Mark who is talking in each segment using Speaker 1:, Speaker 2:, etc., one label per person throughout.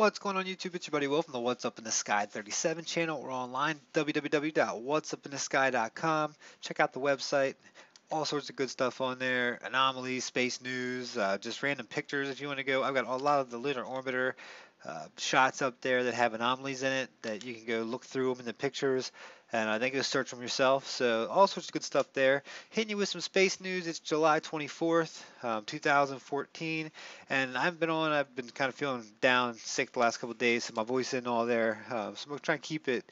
Speaker 1: What's going on YouTube? It's your buddy Will from the What's Up in the Sky 37 channel. We're online, www.whatsupinthesky.com. Check out the website. All sorts of good stuff on there. Anomalies, space news, just random pictures if you want to go. I've got a lot of the lunar orbiter shots up there that have anomalies in it that you can go look through them in the pictures and then go search them yourself. So all sorts of good stuff there. Hitting you with some space news. It's July 24th, 2014, and I've been kind of feeling down, sick the last couple of days, so my voice isn't all there. So I'm gonna try and keep it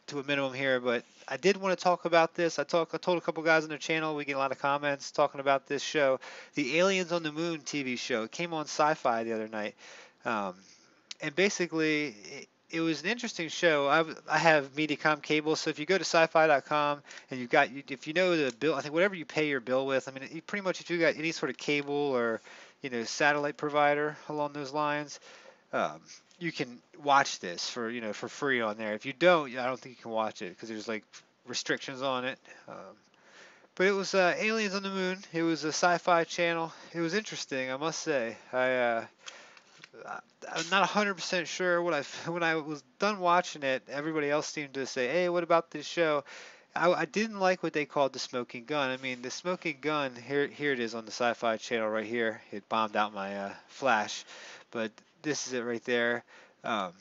Speaker 1: to a minimum here. But I did want to talk about this. I told a couple guys on their channel. We get a lot of comments talking about this show, the Aliens on the Moon TV show. It came on SyFy the other night. Um, and basically it was an interesting show. I have Mediacom cable, so if you go to syfy.com and if you know the bill, I think whatever you pay your bill with, I mean, pretty much if you got any sort of cable or satellite provider along those lines, um, you can watch this for free on there. If you don't, I don't think you can watch it because there's like restrictions on it. But it was Aliens on the Moon. It was a sci-fi channel. It was interesting, I must say. I'm not 100% sure when I was done watching it. Everybody else seemed to say, "Hey, what about this show?" I didn't like what they called the smoking gun. I mean, the smoking gun, here it is on the Sci-Fi channel right here. It bombed out my flash, but this is it right there. Um,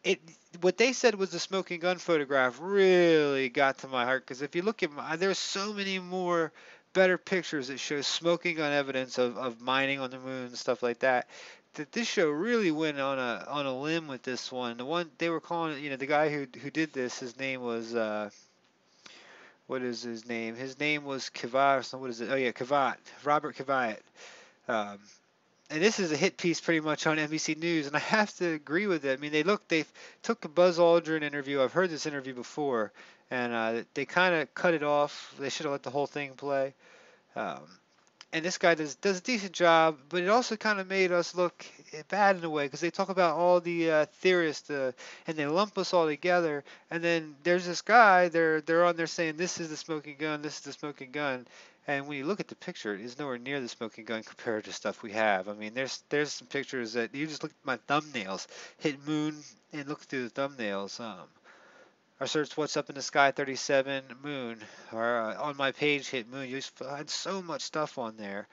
Speaker 1: it what they said was the smoking gun photograph really got to my heart because if you look at there's so many more better pictures that show smoking gun evidence of mining on the moon and stuff like that. That this show really went on a limb with this one. The one they were calling it, the guy who did this, his name was what is his name? His name was Kivat. So what is it? Oh yeah, Kivat, Robert Kivat. Um, and this is a hit piece pretty much on NBC News, and I have to agree with it. I mean, they took a Buzz Aldrin interview. I've heard this interview before, and they kind of cut it off. They should have let the whole thing play. Um, and this guy does a decent job, but it also kind of made us look bad in a way because they talk about all the theorists and they lump us all together. And then there's this guy, they're on there saying this is the smoking gun, this is the smoking gun. And when you look at the picture, it's nowhere near the smoking gun compared to stuff we have. I mean, there's some pictures that you just look at my thumbnails, hit moon, and look through the thumbnails. Or search What's Up in the Sky 37 Moon, or on my page hit Moon. You find so much stuff on there.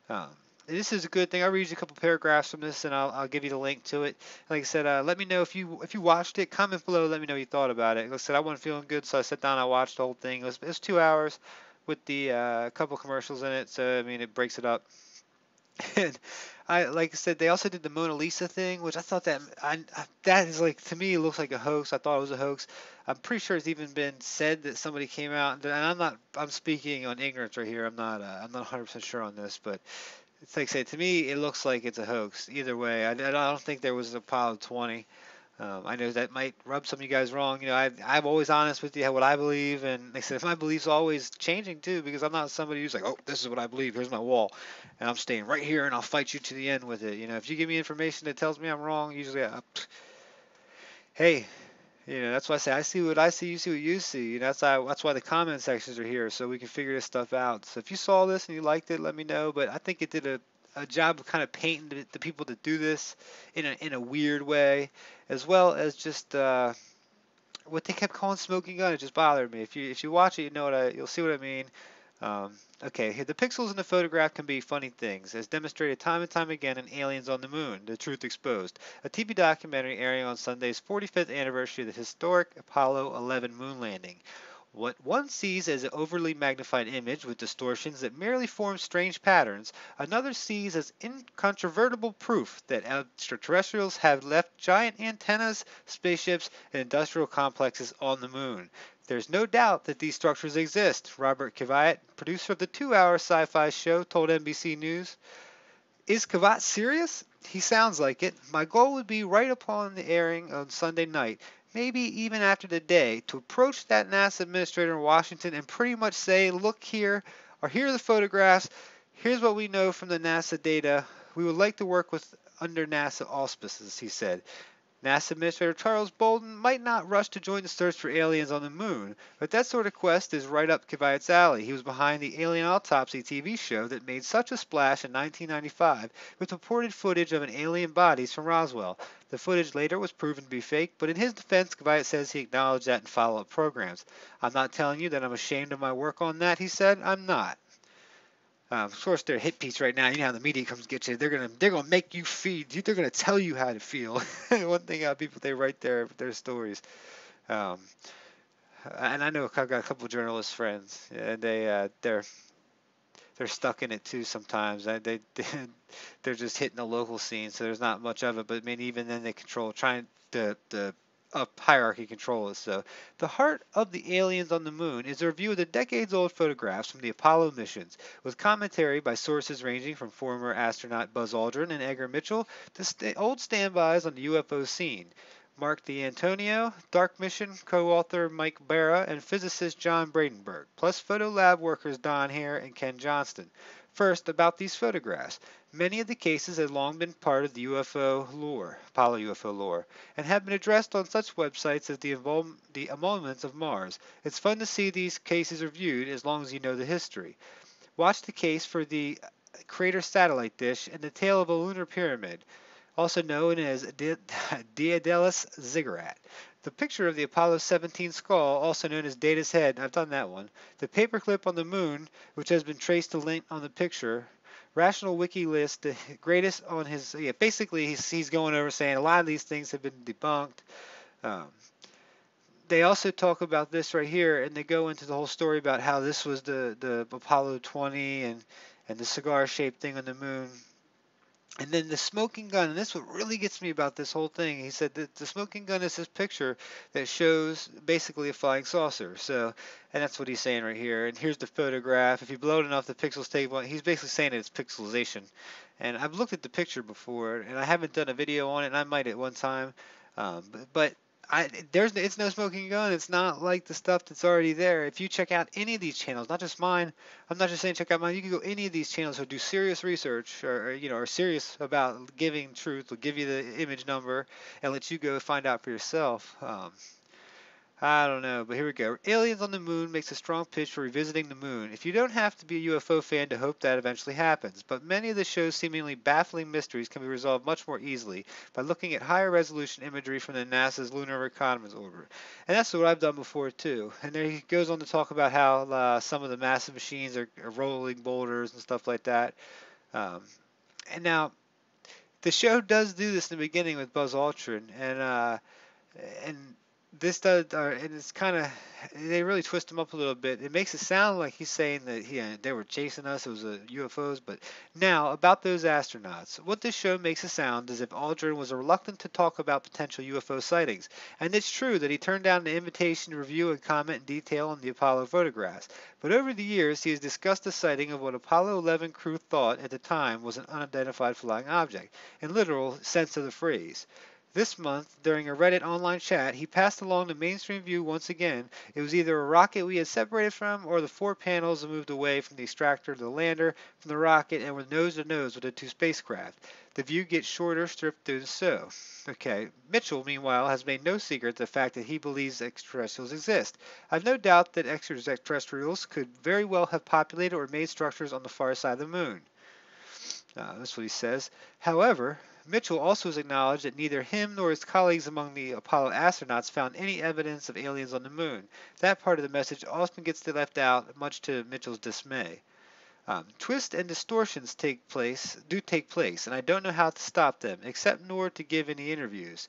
Speaker 1: Um, this is a good thing. I'll read you a couple paragraphs from this, and I'll give you the link to it. Like I said, let me know if you watched it. Comment below. Let me know what you thought about it. Like I said, I wasn't feeling good, so I sat down. I watched the whole thing. It was 2 hours with the couple commercials in it. So I mean, it breaks it up. And like I said, they also did the Mona Lisa thing, which I thought that is like to me it looks like a hoax. I thought it was a hoax. I'm pretty sure it's even been said that somebody came out, and I'm speaking on ignorance right here. I'm not 100% sure on this, but it's like I say to me it looks like it's a hoax. Either way, I don't think there was an Apollo 20. I know that might rub some of you guys wrong. I'm always honest with you what I believe, and like I said, my beliefs always changing too because I'm not somebody who's like, oh, this is what I believe. Here's my wall, and I'm staying right here, and I'll fight you to the end with it. If you give me information that tells me I'm wrong, usually, hey, that's why I see what I see, you see what you see. That's why the comment sections are here, so we can figure this stuff out. So if you saw this and you liked it, let me know. But I think it did a job of kind of painting the people that do this in a weird way, as well as just what they kept calling smoking gun. It just bothered me. If you watch it, you'll see what I mean. Okay, here the pixels in the photograph can be funny things, as demonstrated time and time again in Aliens on the Moon: The Truth Exposed, a TV documentary airing on Sunday's 45th anniversary of the historic Apollo 11 moon landing. What one sees as an overly magnified image with distortions that merely form strange patterns, another sees as incontrovertible proof that extraterrestrials have left giant antennas, spaceships, and industrial complexes on the moon. There's no doubt that these structures exist, Robert Kivat, producer of the 2-hour sci-fi show, told NBC News. Is Kivat serious? He sounds like it. My goal would be right upon the airing on Sunday night, maybe even after the day, to approach that NASA administrator in Washington and pretty much say, look here, or here are the photographs, here's what we know from the NASA data. We would like to work with under NASA auspices, he said. NASA Administrator Charles Bolden might not rush to join the search for aliens on the moon, but that sort of quest is right up Kvyat's alley. He was behind the Alien Autopsy TV show that made such a splash in 1995 with reported footage of an alien bodies from Roswell. The footage later was proven to be fake, but in his defense, Kvyat says he acknowledged that in follow-up programs. I'm not telling you that I'm ashamed of my work on that, he said. I'm not. Of course, they're a hit piece right now. You know how the media comes get you. They're gonna make you feed. They're gonna tell you how to feel. One thing people they write their stories. Um, and I know I've got a couple of journalist friends, and they're stuck in it too sometimes. They're just hitting the local scene, so there's not much of it. But I mean, even then they control trying the up hierarchy control is so. The heart of the aliens on the moon is a review of the decades-old photographs from the Apollo missions, with commentary by sources ranging from former astronaut Buzz Aldrin and Edgar Mitchell to old standbys on the UFO scene. Mark D'Antonio, Dark Mission co-author Mike Barra, and physicist John Bradenberg, plus photo lab workers Don Hare and Ken Johnston. First, about these photographs. Many of the cases have long been part of the UFO lore, Apollo UFO lore, and have been addressed on such websites as the Emoluments of Mars. It's fun to see these cases reviewed as long as you know the history. Watch the case for the crater satellite dish and the tale of a lunar pyramid, also known as Daedalus Ziggurat. The picture of the Apollo 17 skull, also known as Data's head, I've done that one. The paperclip on the moon, which has been traced to link on the picture. Rational Wiki list, the greatest on his, basically he's going over saying a lot of these things have been debunked. Um, they also talk about this right here, and they go into the whole story about how this was the Apollo 20 and the cigar-shaped thing on the moon. And then the smoking gun, and this is what really gets me about this whole thing. He said that the smoking gun is this picture that shows basically a flying saucer. So, and that's what he's saying right here. And here's the photograph. If you blow it enough, the pixels take one. He's basically saying that it's pixelization. And I've looked at the picture before, and I haven't done a video on it, and I might at one time. But it's no smoking gun. It's not like the stuff that's already there. If you check out any of these channels, not just mine, I'm not just saying check out mine. You can go any of these channels who do serious research or are serious about giving truth. Will give you the image number and let you go find out for yourself. I don't know, but here we go. Aliens on the Moon makes a strong pitch for revisiting the moon. If you don't have to be a UFO fan to hope that eventually happens, but many of the show's seemingly baffling mysteries can be resolved much more easily by looking at higher resolution imagery from the NASA's Lunar Reconnaissance Orbiter. And that's what I've done before too. And there he goes on to talk about how some of the massive machines are rolling boulders and stuff like that. Um, and now, the show does do this in the beginning with Buzz Aldrin, and this does, and it's kind of they really twist him up a little bit. It makes it sound like he's saying that they were chasing us, it was UFOs. But now about those astronauts, what this show makes it sound as if Aldrin was reluctant to talk about potential UFO sightings, and it's true that he turned down the invitation to review and comment in detail on the Apollo photographs. But over the years, he has discussed the sighting of what Apollo 11 crew thought at the time was an unidentified flying object, in literal sense of the phrase. This month, during a Reddit online chat, he passed along the mainstream view once again. It was either a rocket we had separated from, or the four panels that moved away from the extractor to the lander, from the rocket, and were nose to nose with the two spacecraft. The view gets shorter, stripped through the so. Okay, Mitchell, meanwhile, has made no secret of the fact that he believes extraterrestrials exist. I've no doubt that extraterrestrials could very well have populated or made structures on the far side of the moon. That's what he says. However, Mitchell also has acknowledged that neither him nor his colleagues among the Apollo astronauts found any evidence of aliens on the moon. That part of the message often gets left out, much to Mitchell's dismay. Twists and distortions take place, and I don't know how to stop them, except nor to give any interviews,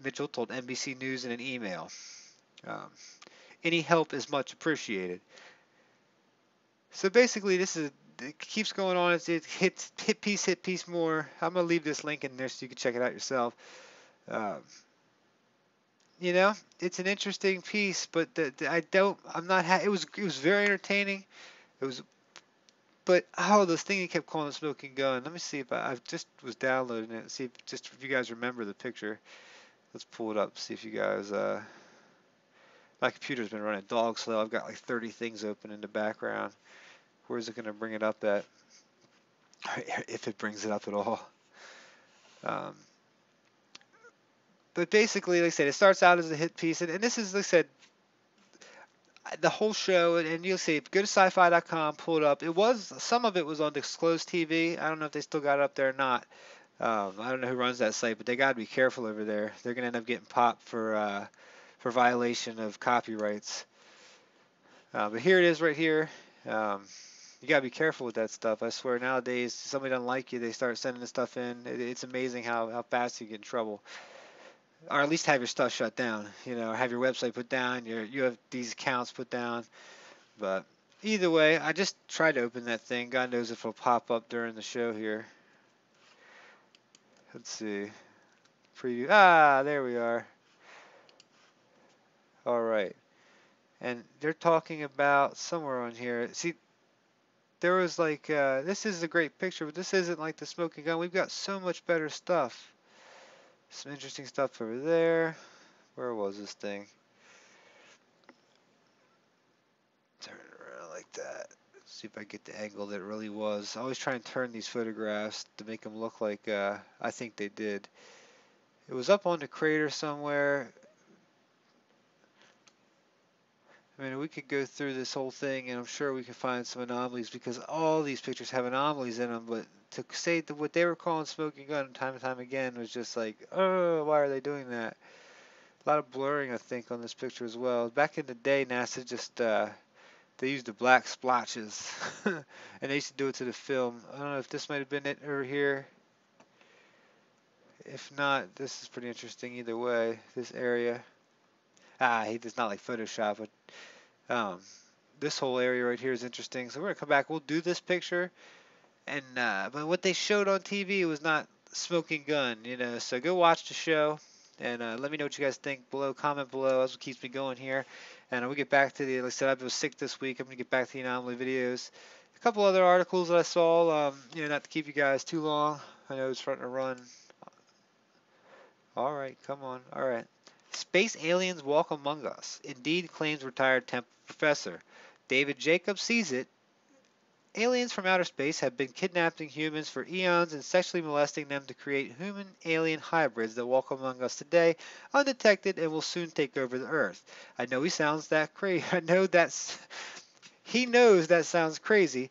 Speaker 1: Mitchell told NBC News in an email. Any help is much appreciated. So basically, it keeps going on. It hit piece more. I'm gonna leave this link in there so you can check it out yourself. It's an interesting piece, but I'm not. It was very entertaining. It was, but this thing he kept calling a smoking gun. Let me see if I just was downloading it. See if you guys remember the picture. Let's pull it up. See if you guys. My computer's been running dog slow. I've got like 30 things open in the background. Where's it going to bring it up at? If it brings it up at all. But basically, like I said, it starts out as a hit piece, and this is, like I said, the whole show, and you'll see, go to SyFy.com, pull it up. It was, some of it was on Disclosed TV. I don't know if they still got it up there or not. I don't know who runs that site, but they got to be careful over there. They're gonna end up getting popped for violation of copyrights. But here it is right here. Um, you gotta be careful with that stuff. I swear nowadays, somebody doesn't like you, they start sending this stuff in. It's amazing how fast you get in trouble, or at least have your stuff shut down. You know, have your website put down. You have these accounts put down. But either way, I just tried to open that thing. God knows if it'll pop up during the show here. Let's see. Preview. Ah, there we are. All right. And they're talking about somewhere on here. See, there was like, this is a great picture, but this isn't like the smoking gun. We've got so much better stuff. Some interesting stuff over there. Where was this thing? Turn it around like that. See if I get the angle that it really was. I always try and turn these photographs to make them look like I think they did. It was up on the crater somewhere. I mean, we could go through this whole thing, and I'm sure we could find some anomalies because all these pictures have anomalies in them. But to say that what they were calling smoking gun time and time again was just like, oh, why are they doing that? A lot of blurring, I think, on this picture as well. Back in the day, NASA just they used the black splotches, and they used to do it to the film. I don't know if this might have been it over here. If not, this is pretty interesting either way. This area. He does not like Photoshop, but this whole area right here is interesting. So we're gonna come back. We'll do this picture, and but what they showed on TV was not smoking gun, you know. So go watch the show, and let me know what you guys think below. Comment below. That's what keeps me going here. And we'll get back to the. Like I said, I was sick this week. I'm gonna get back to the anomaly videos. A couple other articles that I saw. You know, not to keep you guys too long. I know it's starting to run. All right, come on. All right. Space aliens walk among us. Indeed, claims retired Temple professor. David Jacobs sees it. Aliens from outer space have been kidnapping humans for eons and sexually molesting them to create human-alien hybrids that walk among us today, undetected, and will soon take over the Earth. I know he sounds that crazy. He knows that sounds crazy,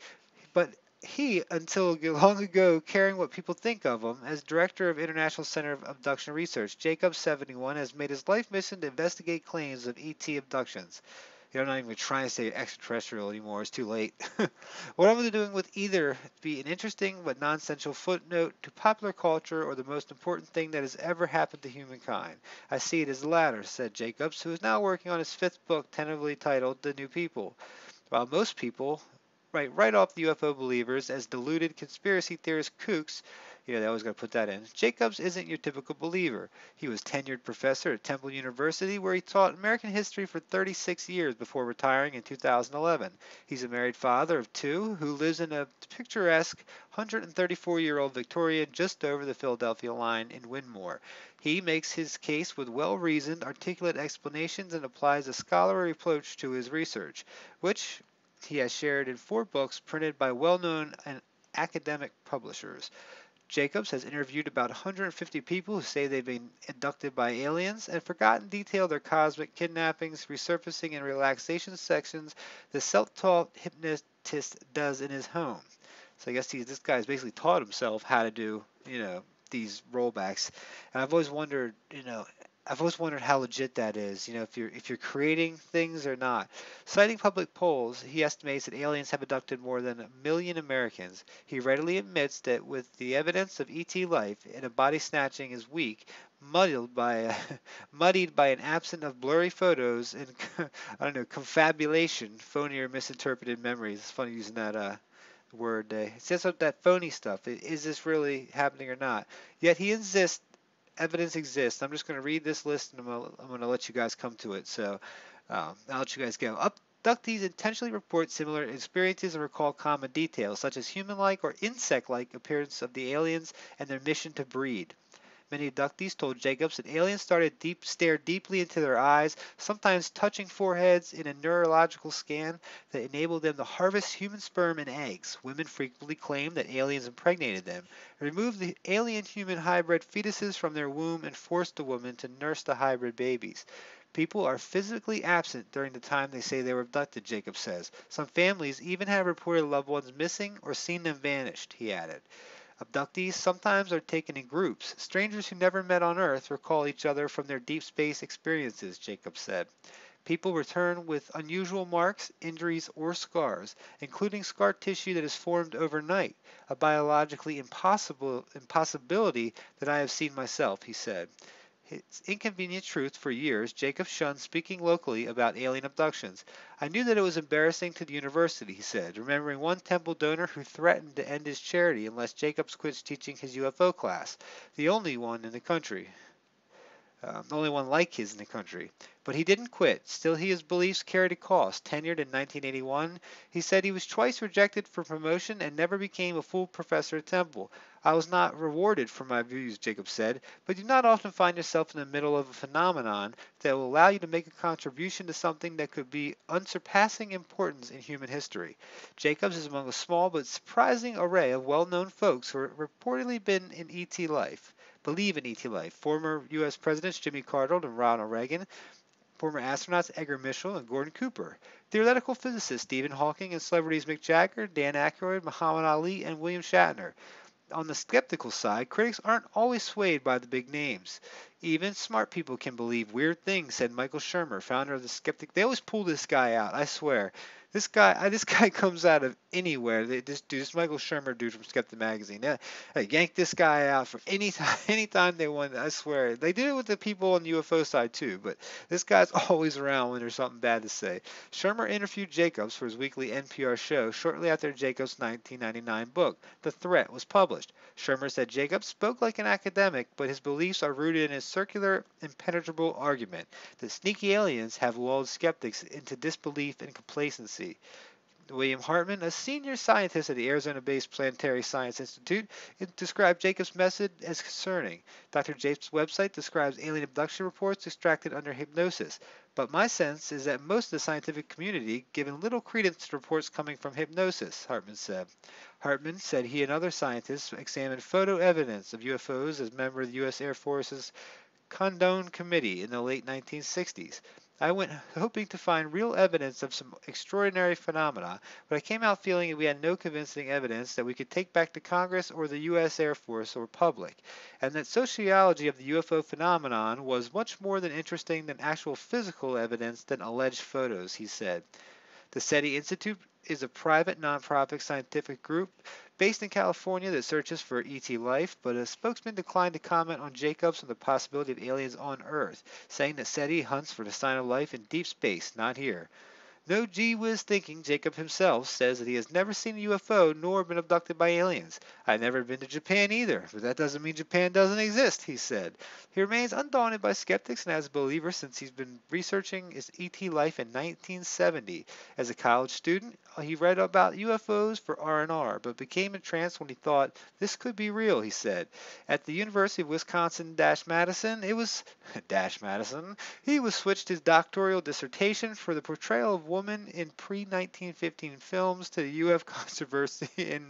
Speaker 1: but he, until long ago, caring what people think of him, as director of International Center of Abduction Research, Jacob 71 has made his life mission to investigate claims of ET abductions. You know, I'm not even trying to say extraterrestrial anymore. It's too late. What I'm doing with either be an interesting but non-essential footnote to popular culture or the most important thing that has ever happened to humankind. I see it as the latter, said Jacobs, who is now working on his fifth book, tentatively titled The New People. While most people write right off the UFO believers as deluded conspiracy theorist kooks, you know, they always got to put that in. Jacobs isn't your typical believer. He was tenured professor at Temple University, where he taught American history for 36 years before retiring in 2011. He's a married father of two who lives in a picturesque 134-year-old Victorian just over the Philadelphia line in Wynmoor. He makes his case with well-reasoned, articulate explanations and applies a scholarly approach to his research, which he has shared in 4 books printed by well-known and academic publishers. Jacobs has interviewed about 150 people who say they've been abducted by aliens and forgotten detail their cosmic kidnappings, resurfacing, and relaxation sections the self-taught hypnotist does in his home. So I guess this guy's basically taught himself how to do, you know, these rollbacks. And I've always wondered how legit that is, you know, if you're creating things or not. Citing public polls, he estimates that aliens have abducted more than 1 million Americans. He readily admits that with the evidence of ET life and a body snatching is weak, muddied by muddied by an absence of blurry photos and I don't know, confabulation, phony or misinterpreted memories. It's funny using that word. It says that phony stuff. Is this really happening or not? Yet he insists evidence exists. I'm just going to read this list and I'm going to let you guys come to it. So I'll let you guys go. Abductees intentionally report similar experiences and recall common details, such as human-like or insect-like appearance of the aliens and their mission to breed. Many abductees told Jacobs that aliens stared deeply into their eyes, sometimes touching foreheads in a neurological scan that enabled them to harvest human sperm and eggs. Women frequently claimed that aliens impregnated them, removed the alien-human hybrid fetuses from their womb, and forced the woman to nurse the hybrid babies. People are physically absent during the time they say they were abducted, Jacob says. Some families even have reported loved ones missing or seen them vanished, he added. Abductees sometimes are taken in groups. Strangers who never met on Earth recall each other from their deep space experiences, Jacob said. People return with unusual marks, injuries, or scars, including scar tissue that has formed overnight, a biologically impossibility that I have seen myself, he said. It's inconvenient truth. For years, Jacob shunned speaking locally about alien abductions. I knew that it was embarrassing to the university, he said, remembering one temple donor who threatened to end his charity unless Jacobs quits teaching his UFO class, the only one in the country. The only one like his in the country. But he didn't quit. Still, his beliefs carried a cost. Tenured in 1981, he said he was twice rejected for promotion and never became a full professor at Temple. I was not rewarded for my views, Jacob said, but you not often find yourself in the middle of a phenomenon that will allow you to make a contribution to something that could be unsurpassing importance in human history. Jacobs is among a small but surprising array of well-known folks who have reportedly been in ET life. Believe in ET life. Former U.S. Presidents Jimmy Carter and Ronald Reagan, former astronauts Edgar Mitchell and Gordon Cooper, theoretical physicists Stephen Hawking, and celebrities Mick Jagger, Dan Aykroyd, Muhammad Ali, and William Shatner. On the skeptical side, critics aren't always swayed by the big names. Even smart people can believe weird things, said Michael Shermer, founder of the Skeptic. They always pull this guy out, I swear. This guy comes out of anywhere. This Michael Shermer dude from Skeptic Magazine. They yank this guy out for anytime they want. I swear. They do it with the people on the UFO side too, but this guy's always around when there's something bad to say. Shermer interviewed Jacobs for his weekly NPR show shortly after Jacobs' 1999 book, The Threat, was published. Shermer said Jacobs spoke like an academic, but his beliefs are rooted in his circular, impenetrable argument that sneaky aliens have lulled skeptics into disbelief and complacency. William Hartman, a senior scientist at the Arizona-based Planetary Science Institute, described Jacobs' method as concerning. Dr. Jacobs' website describes alien abduction reports extracted under hypnosis, but my sense is that most of the scientific community given little credence to reports coming from hypnosis, Hartman said. Hartman said he and other scientists examined photo evidence of UFOs as member of the U.S. Air Force's Condon Committee in the late 1960s. I went hoping to find real evidence of some extraordinary phenomena, but I came out feeling that we had no convincing evidence that we could take back to Congress or the U.S. Air Force or public, and that sociology of the UFO phenomenon was much more than interesting than actual physical evidence than alleged photos, he said. The SETI Institute is a private nonprofit scientific group based in California that searches for ET life, but a spokesman declined to comment on Jacobs and the possibility of aliens on Earth, saying that SETI hunts for the sign of life in deep space, not here. No gee-whiz thinking, Jacob himself says that he has never seen a UFO nor been abducted by aliens. I've never been to Japan either, but that doesn't mean Japan doesn't exist, he said. He remains undaunted by skeptics and as a believer since he's been researching his ET life in 1970. As a college student, he read about UFOs for R&R, but became entranced when he thought, this could be real, he said. At the University of Wisconsin-Madison, he was switched his doctoral dissertation for the portrayal of woman in pre-1915 films to the UF controversy in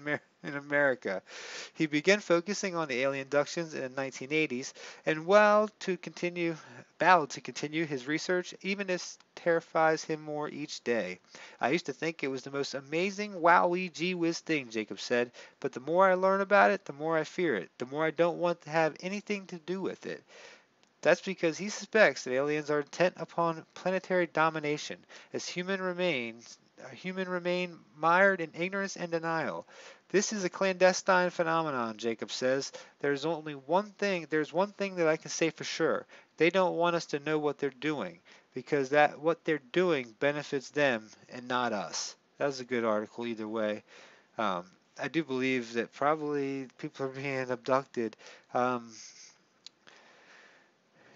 Speaker 1: America. He began focusing on the alien abductions in the 1980s and vowed to continue his research even as terrifies him more each day. I used to think it was the most amazing wowie gee whiz thing, Jacob said, but the more I learn about it, the more I fear it, the more I don't want to have anything to do with it. That's because he suspects that aliens are intent upon planetary domination, as humans remain mired in ignorance and denial. This is a clandestine phenomenon, Jacob says. There's one thing that I can say for sure. They don't want us to know what they're doing, because what they're doing benefits them and not us. That was a good article either way. I do believe that probably people are being abducted.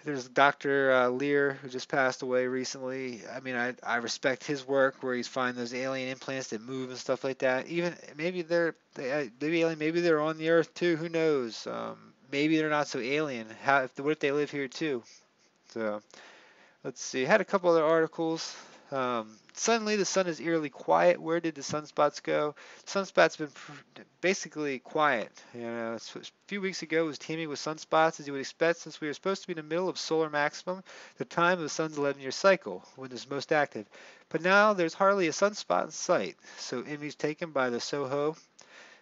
Speaker 1: There's Dr. Lear, who just passed away recently. I mean, I respect his work where he's finding those alien implants that move and stuff like that. Even maybe maybe they're on the Earth too. Who knows? maybe they're not so alien. What if they live here too? So let's see. I had a couple other articles. Suddenly the sun is eerily quiet. Where did the sunspots go? Sunspots been basically quiet. A few weeks ago it was teeming with sunspots, as you would expect, since we are supposed to be in the middle of solar maximum, the time of the sun's 11-year cycle, when it's most active. But now there's hardly a sunspot in sight. So image taken by the Soho.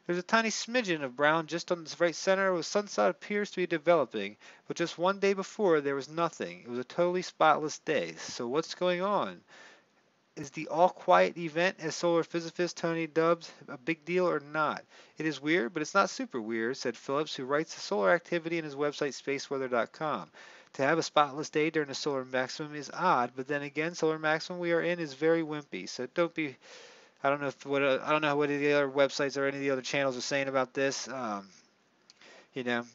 Speaker 1: There's a tiny smidgen of brown just on the right center where the sunspot appears to be developing, but just one day before there was nothing. It was a totally spotless day. So what's going on? Is the all-quiet event, as solar physicist Tony dubbed, a big deal or not? It is weird, but it's not super weird, said Phillips, who writes the solar activity in his website spaceweather.com. To have a spotless day during the solar maximum is odd, but then again, solar maximum we are in is very wimpy. So don't be. I don't know I don't know what the other websites or any of the other channels are saying about this. The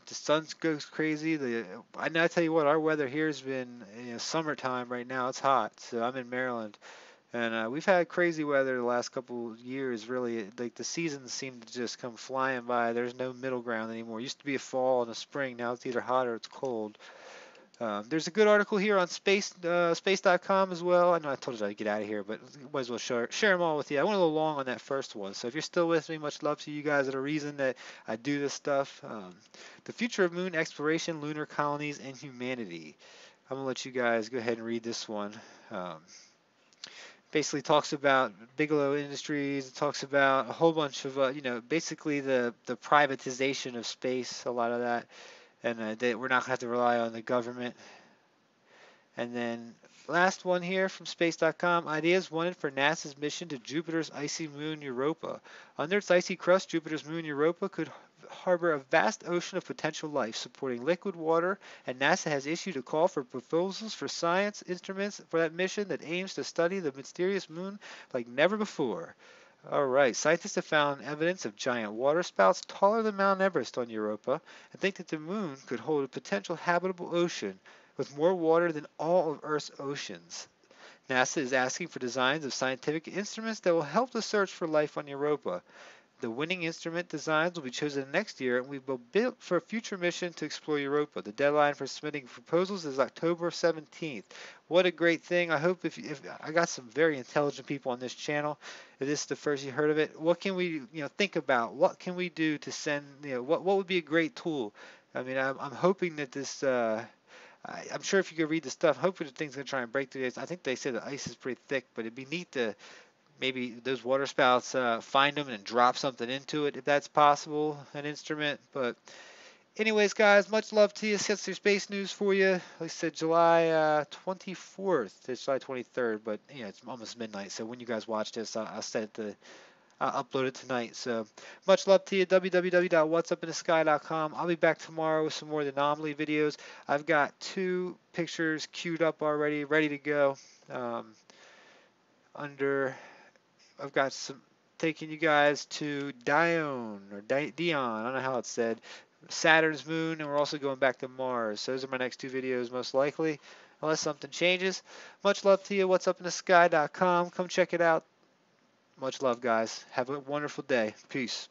Speaker 1: sun goes crazy. I tell you what, our weather here has been summertime right now. It's hot. So I'm in Maryland. And we've had crazy weather the last couple years, really. Like the seasons seem to just come flying by. There's no middle ground anymore. It used to be a fall and a spring. Now it's either hot or it's cold. There's a good article here on space.com as well. I know I told you I'd get out of here, but might as well share them all with you. I went a little long on that first one. So if you're still with me, much love to you guys are the reason that I do this stuff. The future of moon exploration, lunar colonies, and humanity. I'm going to let you guys go ahead and read this one. Basically talks about Bigelow Industries. It talks about a whole bunch of, basically the privatization of space, a lot of that, and that we're not going to have to rely on the government. And then last one here from space.com, ideas wanted for NASA's mission to Jupiter's icy moon Europa. Under its icy crust, Jupiter's moon Europa could harbor a vast ocean of potential life supporting liquid water, and NASA has issued a call for proposals for science instruments for that mission that aims to study the mysterious moon like never before. All right, scientists have found evidence of giant water spouts taller than Mount Everest on Europa and think that the moon could hold a potential habitable ocean with more water than all of Earth's oceans. NASA is asking for designs of scientific instruments that will help the search for life on Europa. The winning instrument designs will be chosen next year, and we will build for a future mission to explore Europa. The deadline for submitting proposals is October 17th. What a great thing. I hope if I got some very intelligent people on this channel, if this is the first you heard of it, what can we think about? What can we do to send, what would be a great tool? I mean, I'm hoping that this, I'm sure if you could read the stuff, hopefully the thing's going to try and break through this. I think they say the ice is pretty thick, but it'd be neat to maybe those water spouts find them and drop something into it if that's possible, an instrument. But anyways, guys, much love to you. That's your space news for you. Like I said, July 24th. It's July 23rd, but it's almost midnight. So when you guys watch this, I'll upload it tonight. So much love to you. www.whatsupinthesky.com. I'll be back tomorrow with some more of the anomaly videos. I've got 2 pictures queued up already, ready to go. I've got some taking you guys to Dione or Dion. I don't know how it's said. Saturn's moon, and we're also going back to Mars. So those are my next 2 videos, most likely, unless something changes. Much love to you. Whatsupinthesky.com. Come check it out. Much love, guys. Have a wonderful day. Peace.